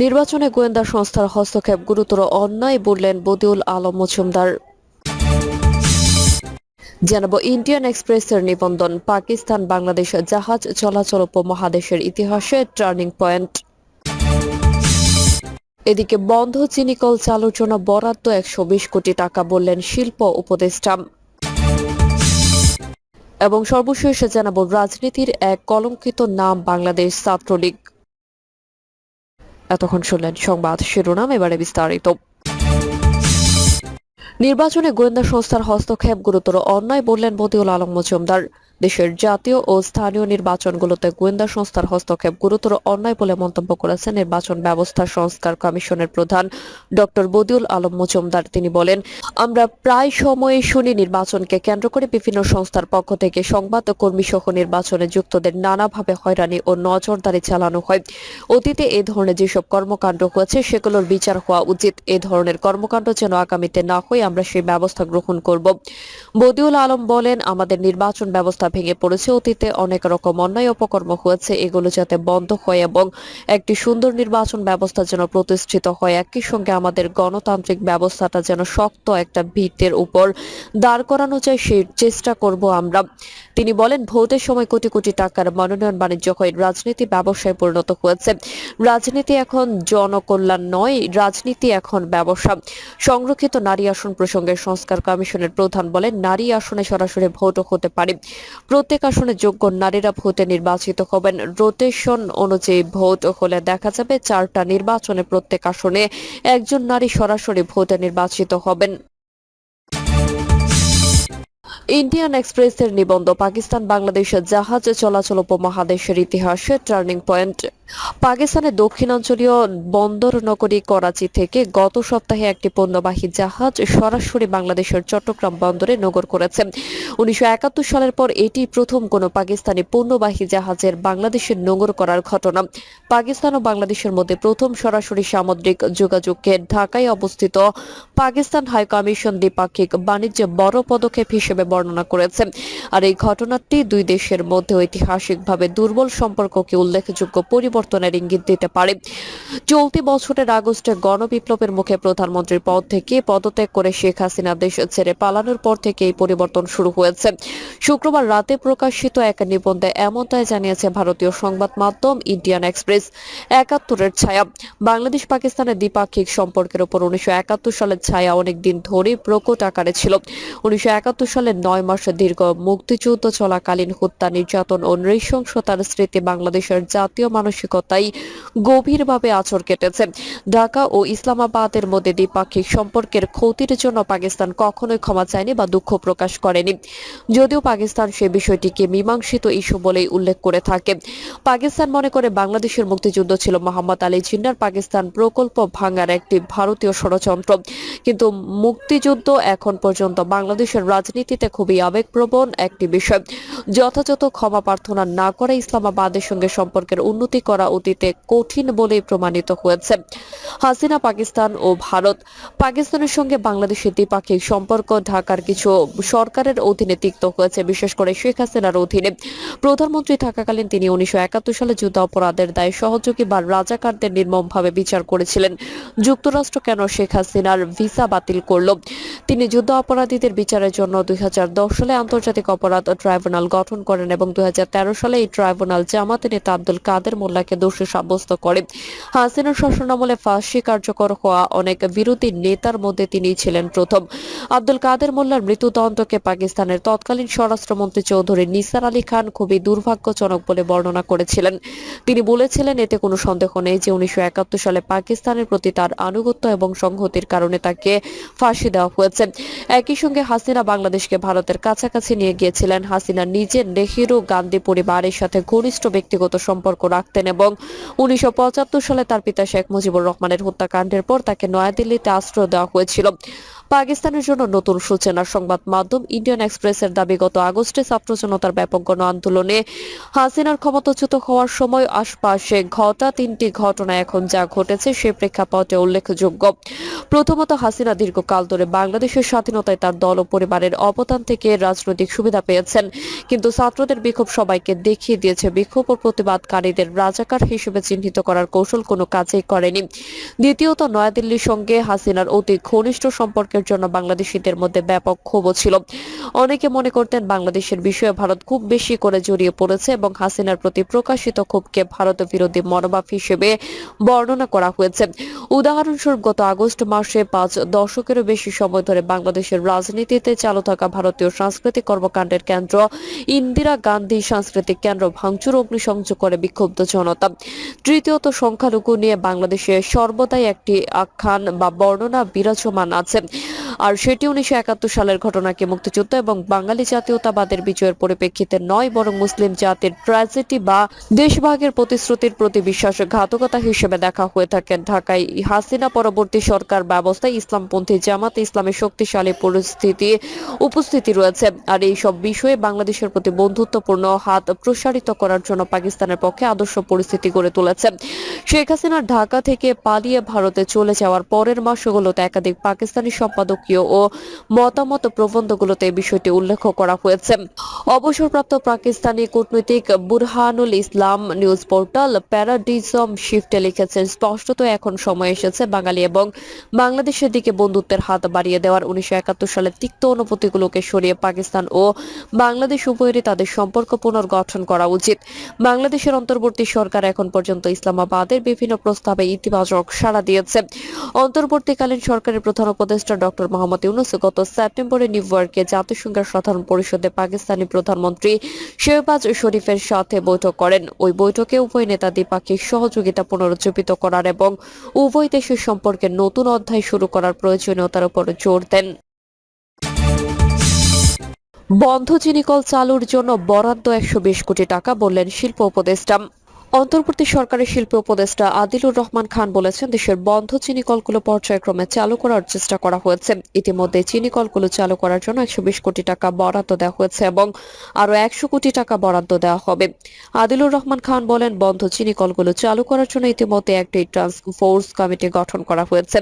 নির্বাচনে গোয়েন্দা সংস্থার হস্তক্ষেপ গুরুতর অন্যায় বললেন বদিউল আলম মজুমদার। জানাবো ইন্ডিয়ান এক্সপ্রেসের নিবন্ধন, পাকিস্তান বাংলাদেশ জাহাজ চলাচল উপমহাদেশের ইতিহাসে টার্নিং পয়েন্ট। এদিকে বন্ধ চিনিকল চালুর জন্য বরাদ্দ 120 কোটি টাকা বললেন শিল্প উপদেষ্টা। এবং সর্বশেষ জানাবো রাজনীতির এক কলঙ্কিত নাম বাংলাদেশ ছাত্রলীগ। এতক্ষণ শুনলেন সংবাদ শিরোনাম, এবারে বিস্তারিত। নির্বাচনে গোয়েন্দা সংস্থার হস্তক্ষেপ গুরুতর অন্যায় বললেন বদিউল আলম মজুমদার। দেশের জাতীয় ও স্থানীয় নির্বাচনগুলোতে গোয়েন্দা সংস্থার হস্তক্ষেপ গুরুতর অন্যায় বলে মন্তব্য করেছেন নির্বাচন ব্যবস্থা সংস্কার কমিশনের প্রধান ডক্টর বদিউল আলম মজুমদার। তিনি বলেন, আমরা প্রায় সময়ে শুনি নির্বাচনকে কেন্দ্র করে বিভিন্ন সংস্থার পক্ষ থেকে সংবাদ কর্মী সহ নির্বাচনে যুক্তদের নানাভাবে হয়রানি ও নজরদারি চালানো হয়। অতীতে এ ধরনের যেসব কর্মকাণ্ড হয়েছে সেগুলোর বিচার হওয়া উচিত। এ ধরনের কর্মকাণ্ড যেন আগামীতে না হয় আমরা সেই ব্যবস্থা গ্রহণ করব। বদিউল আলম বলেন, আমাদের নির্বাচন ব্যবস্থা ভেঙে পড়েছে। অতীতে অনেক রকম অন্যায় অপকর্ম হয়েছে, এগুলো যাতে বন্ধ হয় এবং একটি সুন্দর নির্বাচন ব্যবস্থা যেন প্রতিষ্ঠিত হয়। একই সঙ্গে আমাদের গণতান্ত্রিক ব্যবস্থাটা যেন শক্ত একটা ভিত্তির উপর দাঁড় করানো যায়, সেই চেষ্টা করব আমরা। তিনি বলেন, ভোটের সময় কোটি কোটি টাকার মনোনয়ন বাণিজ্য হয়, রাজনীতি ব্যবসায় পরিণত হয়েছে। রাজনীতি এখন জনকল্যাণ নয়, রাজনীতি এখন ব্যবসা। সংরক্ষিত নারী আসন প্রসঙ্গে সংস্কার কমিশনের প্রধান বলেন, নারী আসনে সরাসরি ভোটও হতে পারে। প্রত্যেক আসনে যোগ্য নারীরা ভোটে নির্বাচিত হবেন। রোটেশন অনুযায়ী ভোট হলে দেখা যাবে 4টা নির্বাচনে প্রত্যেক আসনে একজন নারী সরাসরি ভোটে নির্বাচিত হবেন। ইন্ডিয়ান এক্সপ্রেসের নিবন্ধ, পাকিস্তান বাংলাদেশের জাহাজ চলাচল উপমহাদেশের ইতিহাসে টার্নিং পয়েন্ট। পাকিস্তানের দক্ষিণাঞ্চলীয় বন্দর নগরী করাচি থেকে গত সপ্তাহে একটি পণ্যবাহী জাহাজ সরাসরি বাংলাদেশের চট্টগ্রাম বন্দরে নোঙর করেছে। 1971 সালের পর এটি প্রথম কোনো পাকিস্তানি পণ্যবাহী জাহাজের বাংলাদেশের নোঙর করার ঘটনা। পাকিস্তান ও বাংলাদেশের মধ্যে প্রথম সরাসরি সামুদ্রিক যোগাযোগকে ঢাকায় অবস্থিত পাকিস্তান হাই কমিশন দ্বিপাক্ষিক বাণিজ্যে বড় পদক্ষেপ হিসেবে বর্ণনা করেছে। আর এই ঘটনাটি দুই দেশের মধ্যে ঐতিহাসিকভাবে দুর্বল সম্পর্ককে উল্লেখযোগ্য পরিবর্তনের ইঙ্গিত দিতে পারে। চলতি বছরের আগস্টে গণবিপ্লবের মুখে প্রধানমন্ত্রীর পদ থেকে পদত্যাগ করে শেখ হাসিনা দেশ ছেড়ে পালানোর পর থেকে এই পরিবর্তন শুরু হয়েছে। শুক্রবার রাতে প্রকাশিত এক নিবন্ধে এমনটাই জানিয়েছে ভারতীয় সংবাদ মাধ্যম ইন্ডিয়ান এক্সপ্রেস। 71-এর ছায়া, বাংলাদেশ পাকিস্তানের দ্বিপাক্ষিক সম্পর্কের উপর 1971 সালের ছায়া অনেকদিন ধরে প্রকট আকারে ছিল। 1971 সালের 9 মাস দীর্ঘ মুক্তিযুদ্ধ চলাকালীন হত্যা, নির্যাতন ও নৃশংসতার স্মৃতি বাংলাদেশের জাতীয় মানসিকতায় গভীরভাবে আঁচড় কেটেছে। ঢাকা ও ইসলামাবাদের মধ্যে দ্বিপাক্ষিক সম্পর্কের ক্ষতির জন্য পাকিস্তান কখনোই ক্ষমা চায়নি বা দুঃখ প্রকাশ করেনি, যদিও পাকিস্তান সে বিষয়টিকে মীমাংসিত ইস্যু বলেই উল্লেখ করে থাকে। পাকিস্তান মনে করে বাংলাদেশের মুক্তিযুদ্ধ ছিল মোহাম্মদ আলী জিন্নাহর পাকিস্তান প্রকল্প ভাঙার একটি ভারতীয় ষড়যন্ত্র। কিন্তু মুক্তিযুদ্ধ এখন পর্যন্ত বাংলাদেশের রাজনীতিতে খুবই আবেগপ্রবণ একটি বিষয়। যথাযথ ক্ষমা প্রার্থনা না করে ইসলামাবাদের সঙ্গে সম্পর্কের উন্নতি করা অতীতে কঠিন বলেই প্রমাণিত হয়েছে। হাসিনা, পাকিস্তান ও ভারত, পাকিস্তানের সঙ্গে বাংলাদেশের দ্বিপাক্ষিক সম্পর্ক ঢাকার কিছু সরকারের অধীনে তিক্ত হয়েছে, বিশেষ করে শেখ হাসিনার অধীনে। প্রধানমন্ত্রী থাকাকালীন তিনি 1971 সালে যুদ্ধ অপরাধের দায়ে সহযোগী বা রাজাকারদের নির্মমভাবে বিচার করেছিলেন। যুক্তরাষ্ট্র কেন শেখ হাসিনার ভিসা বাতিল করল? তিনি যুদ্ধ অপরাধীদের বিচারের জন্য 2010 সালে আন্তর্জাতিক অপরাধ ট্রাইব্যুনাল গঠন করেন এবং 2013 সালে এই ট্রাইব্যুনাল জামায়াতের নেতা আব্দুল কাদের মোল্লাকে দোষী সাব্যস্ত করে। হাসিনার শাসনামলে ফাঁসি কার্যকর হওয়া অনেক বিরোধী নেতার মধ্যে তিনিই ছিলেন প্রথম। আব্দুল কাদের মোল্লার মৃত্যুদণ্ডকে পাকিস্তানের তৎকালীন স্বরাষ্ট্রমন্ত্রী চৌধুরী নিসার আলী খান খুবই দুর্ভাগ্যজনক বলে বর্ণনা করেছিলেন। তিনি বলেছিলেন, এতে কোনো সন্দেহ নেই যে 1971 সালে পাকিস্তানের প্রতি তার আনুগত্য এবং সংহতির কারণে তাকে ফাঁসি দেওয়া হয়েছে। একই সঙ্গে হাসিনা বাংলাদেশকে ভারতের কাছাকাছি নিয়ে গিয়েছিলেন। হাসিনা নিজে নেহেরু গান্ধী পরিবারের সাথে ঘনিষ্ঠ ব্যক্তিগত সম্পর্ক রাখতেন এবং 1975 সালে তার পিতা শেখ মুজিবুর রহমানের হত্যাকাণ্ডের পর তাকে নয়াদিল্লিতে আশ্রয় দেওয়া হয়েছিল। পাকিস্তানের জন্য নতুন সূচনা। সংবাদ মাধ্যম ইন্ডিয়ান এক্সপ্রেসের দাবি, গত আগস্টে ছাত্র জনতার ব্যাপক গণ আন্দোলনে হাসিনার ক্ষমতাচ্যুত হওয়ার সময় আশপাশে ঘটা 3টি ঘটনা এখন যা ঘটেছে সে প্রেক্ষাপটে উল্লেখযোগ্য। প্রথমত, হাসিনা দীর্ঘকাল ধরে বাংলাদেশের স্বাধীনতায় তার দল ও পরিবারের অবদান থেকে রাজনৈতিক সুবিধা পেয়েছেন, কিন্তু ছাত্রদের বিক্ষোভ সবাইকে দেখিয়ে দিয়েছে বিক্ষোভ ও প্রতিবাদকারীদের রাজাকার হিসেবে চিহ্নিত করার কৌশল কোনো কাজেই করেনি। দ্বিতীয়ত, নয়াদিল্লির সঙ্গে হাসিনার অতি ঘনিষ্ঠ সম্পর্কের জন্য বাংলাদেশিদের মধ্যে ব্যাপক ক্ষোভও ছিল। অনেকে মনে করতেন বাংলাদেশের বিষয়ে ভারত খুব বেশি করে জড়িয়ে পড়েছে এবং হাসিনার প্রতি প্রকাশিত ক্ষোভকে ভারত বিরোধী মনোভাব হিসেবে বর্ণনা করা হয়েছে। উদাহরণস্বরূপ, গত আগস্ট মাসে 5 দশকেরও বেশি সময় ধরে বাংলাদেশের রাজনীতিতে চালু থাকা ভারতীয় সাংস্কৃতিক কর্মকাণ্ডের কেন্দ্র ইন্দিরা গান্ধী সাংস্কৃতিক কেন্দ্র ভাঙচুর অগ্নিসংযোগ করে বিক্ষুব্ধ জনতা। তৃতীয়ত, সংখ্যালঘু নিয়ে বাংলাদেশে সর্বদাই একটি আখ্যান বা বর্ণনা বিরাজমান আছে, আর সেটি 1971 সালের ঘটনাকে মুক্তিযুদ্ধ এবং বাঙালি জাতীয়তাবাদের বিজয়ের পরিপ্রেক্ষিতে নয়, বরং মুসলিম জাতির ট্র্যাজেডি বা দেশভাগের প্রতিশ্রুতির প্রতি বিশ্বাসঘাতকতা হিসেবে দেখা হয়ে থাকে। ঢাকায় হাসিনা পরবর্তী সরকার ব্যবস্থায় ইসলামপন্থী জামাতে ইসলামের শক্তিশালী উপস্থিতি রয়েছে, আর এই সব বিষয়ে বাংলাদেশের প্রতি বন্ধুত্বপূর্ণ হাত প্রসারিত করার জন্য পাকিস্তানের পক্ষে আদর্শ পরিস্থিতি গড়ে তুলেছে। শেখ হাসিনার ঢাকা থেকে পালিয়ে ভারতে চলে যাওয়ার পরের মাসগুলোতে একাধিক পাকিস্তানি সম্পাদকীয় ও মতামত প্রবন্ধগুলোতে এই বিষয়টি উল্লেখ করা হয়েছে। অবসরপ্রাপ্ত পাকিস্তানি কূটনীতিক বুরহানুল ইসলাম নিউজ পোর্টাল প্যারাডিজম শিফটে লিখেছেন, স্পষ্টত এখন সময় এসেছে বাঙালি এবং বাংলাদেশের দিকে বন্ধুত্বের হাত বাড়িয়ে দেওয়ার। 1971 সালের তিক্ত অনুভূতিগুলোকে সরিয়ে পাকিস্তান ও বাংলাদেশ উভয়েরই তাদের সম্পর্ক পুনর্গঠন করা উচিত। বাংলাদেশের অন্তর্বর্তী সরকার এখন পর্যন্ত ইসলামাবাদের বিভিন্ন প্রস্তাবে ইতিবাচক সাড়া দিয়েছে। অন্তর্বর্তীকালীন সরকারের প্রধান উপদেষ্টা ডক্টর মোহাম্মদ ইউনূস গত সেপ্টেম্বরে নিউ ইয়র্কে জাতিসংঘের সাধারণ পরিষদে পাকিস্তানি প্রধানমন্ত্রী শেহবাজ শরীফের সাথে বৈঠক করেন। ওই বৈঠকে উভয় নেতা দ্বিপাক্ষিক সহযোগিতা পুনরুজ্জীবিত করার এবং উভয় দেশের সম্পর্কে নতুন অধ্যায় শুরু করার প্রয়োজনীয়তার উপর জোর দেন। বন্ধ চিনিকল চালুর জন্য বরাদ্দ 120 কোটি টাকা, বললেন শিল্প উপদেষ্টা। অন্তর্বর্তী সরকারের শিল্প উপদেষ্টা আদিলুর রহমান খান বলেছেন, দেশের বন্ধ চিনিকলগুলো পর্যায়ক্রমে চালু করার চেষ্টা করা হয়েছে। ইতিমধ্যে চিনিকলগুলো চালু করার জন্য 120 কোটি টাকা বরাদ্দ দেওয়া হয়েছে এবং আরও 100 কোটি টাকা বরাদ্দ দেওয়া হবে। আদিলুর রহমান খান বলেন, বন্ধ চিনিকলগুলো চালু করার জন্য ইতিমধ্যে একটি টাস্ক ফোর্স কমিটি গঠন করা হয়েছে।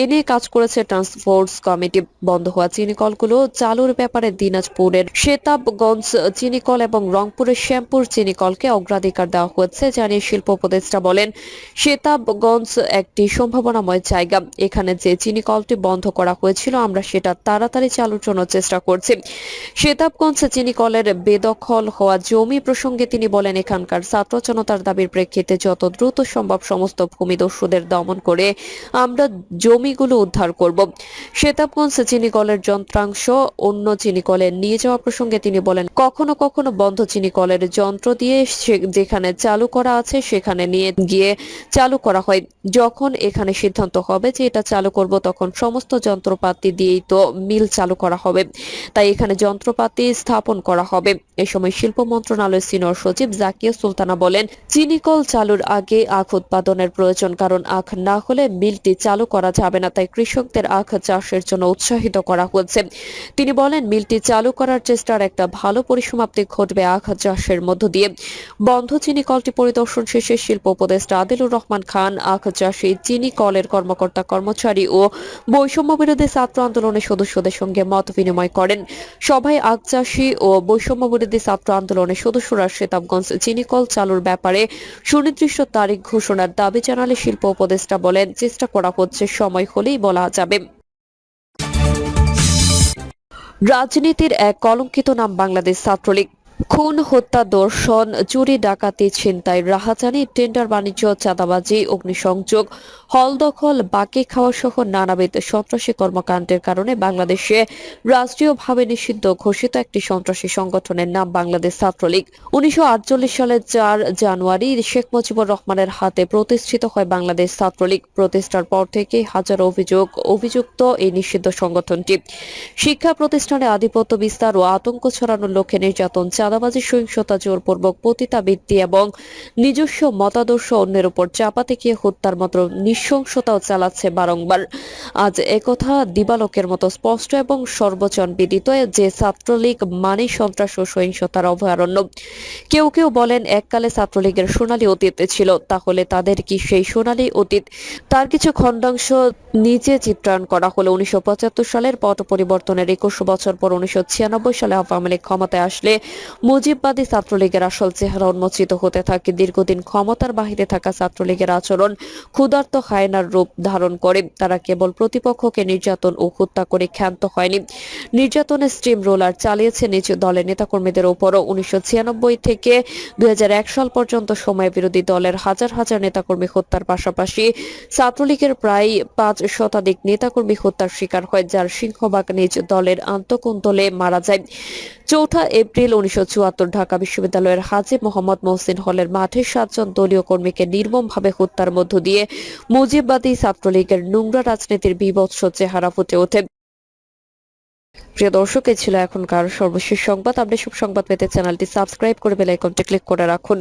এ নিয়ে কাজ করেছে টাস্ক ফোর্স কমিটি। বন্ধ হওয়া চিনিকলগুলো চালুর ব্যাপারে দিনাজপুরের সেতাবগঞ্জ চিনিকল এবং রংপুরের শ্যামপুর চিনিকলকে অগ্রাধিকার দেওয়া হয়েছে জানিয়ে শিল্প উপদেষ্টা বলেন, সেতাবগঞ্জ একটি সম্ভাবনাময় জায়গা। এখানে যে চিনিকলটি বন্ধ করা হয়েছিল আমরা সেটা তাড়াতাড়ি চালুর জন্য চেষ্টা করছি। সেতাবগঞ্জ চিনিকলের বেদখল হওয়া জমি প্রসঙ্গে তিনি বলেন, এখানকার ছাত্র জনতার দাবির প্রেক্ষিতে যত দ্রুত সম্ভব সমস্ত ভূমিদস্যুদের দমন করে আমরা জমিগুলো উদ্ধার করব। সেতাবগঞ্জ চিনিকলের যন্ত্রাংশ অন্য চিনিকলে নিয়ে যাওয়া প্রসঙ্গে তিনি বলেন, কখনো কখনো বন্ধ চিনিকলের যন্ত্র দিয়ে যেখানে চালু করা আছে সেখানে নিয়ে গিয়ে চালু করা হয়। যখন এখানে সিদ্ধান্ত হবে যে এটা চালু করব তখন সমস্ত যন্ত্রপাতি দিয়েই তো মিল চালু করা হবে, তাই এখানে যন্ত্রপাতি স্থাপন করা হবে। এ সময় শিল্প মন্ত্রণালয়ের সিনিয়র সচিব জাকিয়া সুলতানা বলেন, চিনিকল চালুর আগে আখ উৎপাদনের প্রয়োজন, কারণ আখ না হলে মিলটি চালু করা যাবে না, তাই কৃষকদের আখ চাষের জন্য উৎসাহিত করা হচ্ছে। তিনি বলেন, মিলটি চালু করার চেষ্টার একটা ভালো পরিসমাপ্তি ঘটবে আখ চাষের মধ্য দিয়ে। বন্ধ চিনিকলটি পরিদর্শন শেষে শিল্প উপদেষ্টা আদিলুর রহমান খান আখ চাষী চিনি কলের কর্মকর্তা কর্মচারী ও বৈষম্য বিরোধী ছাত্র আন্দোলনের সদস্যদের সঙ্গে মত বিনিময় করেন। সভায় আখ চাষী ও বৈষম্য বিরোধী ছাত্র আন্দোলনের সদস্যরা সেতাবগঞ্জ চিনিকল চালুর ব্যাপারে সুনির্দিষ্ট তারিখ ঘোষণার দাবি জানালে শিল্প উপদেষ্টা বলেন, চেষ্টা করা হচ্ছে, সময় হলেই বলা যাবে। রাজনীতির এক কলঙ্কিত নাম বাংলাদেশ ছাত্রলীগ। খুন, হত্যা, ধর্ষণ, চুরি, ডাকাতি, ছিনতাই, রাহাজানি, টেন্ডার বাণিজ্য, চাঁদাবাজি, অগ্নিসংযোগ, হল দখল, বাকি খাওয়া সহ নানাবিধ সন্ত্রাসী কর্মকাণ্ডের কারণে বাংলাদেশে রাষ্ট্রীয়ভাবে নিষিদ্ধ ঘোষিত একটি সন্ত্রাসী সংগঠনের নাম বাংলাদেশ ছাত্রলীগ। 1948 সালের 4 জানুয়ারি শেখ মুজিবুর রহমানের হাতে প্রতিষ্ঠিত হয় বাংলাদেশ ছাত্রলীগ। প্রতিষ্ঠার পর থেকে হাজারো অভিযুক্ত এই নিষিদ্ধ সংগঠনটি শিক্ষা প্রতিষ্ঠানে আধিপত্য বিস্তার ও আতঙ্ক ছড়ানোর লক্ষ্যে নির্যাতন চাঁদাবাজি, সহিংসতা, জোরপূর্বক পতিতাবৃত্তি এবং নিজস্ব মতাদর্শ অন্যের উপর চাপাতে গিয়ে হত্যার মতো নৃশংসতাও চালাচ্ছে বারংবার। আজ একথা দিবালোকের মতো স্পষ্ট এবং সর্বজন বিদিত যে ছাত্রলীগ মানেই সন্ত্রাস ও সহিংসতার অভয়ারণ্য। কেউ কেউ বলেন এককালে ছাত্রলীগের সোনালী অতীত ছিল, তাহলে তাদের কি সেই সোনালী অতীত? তার কিছু খণ্ডাংশ নিচে চিত্রায়ন করা হলো। 1975 সালের পট পরিবর্তনের 21 বছর পর 1996 সালে আওয়ামী লীগ ক্ষমতায় আসলে মুজিববাদী ছাত্রলীগের আসল চেহারা উন্মোচিত হতে থাকে। দীর্ঘদিন ক্ষমতার বাহিরে থাকা ছাত্রলীগের আচরণ ক্ষুধার্ত হায়নার রূপ ধারণ করে। তারা কেবল প্রতিপক্ষকে নির্যাতন ও হত্যা করে ক্ষান্ত হয়নি, নির্যাতনের স্টিম রোলার চালিয়েছে নিজ দলের নেতাকর্মীদের উপরও। 1996 থেকে 2001 সাল পর্যন্ত সময় বিরোধী দলের হাজার হাজার নেতাকর্মী হত্যার পাশাপাশি ছাত্রলীগের প্রায় 5 শতাধিক নেতাকর্মী হত্যার শিকার হয়, যার সিংহভাগ নিজ দলের আন্তঃকুন্তলে মারা যায়। 4 এপ্রিল 1974 ঢাকা বিশ্ববিদ্যালয়ের হাজী মোহাম্মদ মহসিন হলের মাঠে 7 জন দলীয় কর্মীকে নির্মমভাবে হত্যার মধ্য দিয়ে মুজিববাদী ছাত্রলীগের নোংরা রাজনীতির বীভৎস চেহারা ফুটে ওঠে। প্রিয় দর্শক, এই ছিল এখনকার সর্বশেষ সংবাদ। আপনি সব সংবাদ পেতে চ্যানেলটি সাবস্ক্রাইব করে বেল আইকনটি ক্লিক করে রাখুন।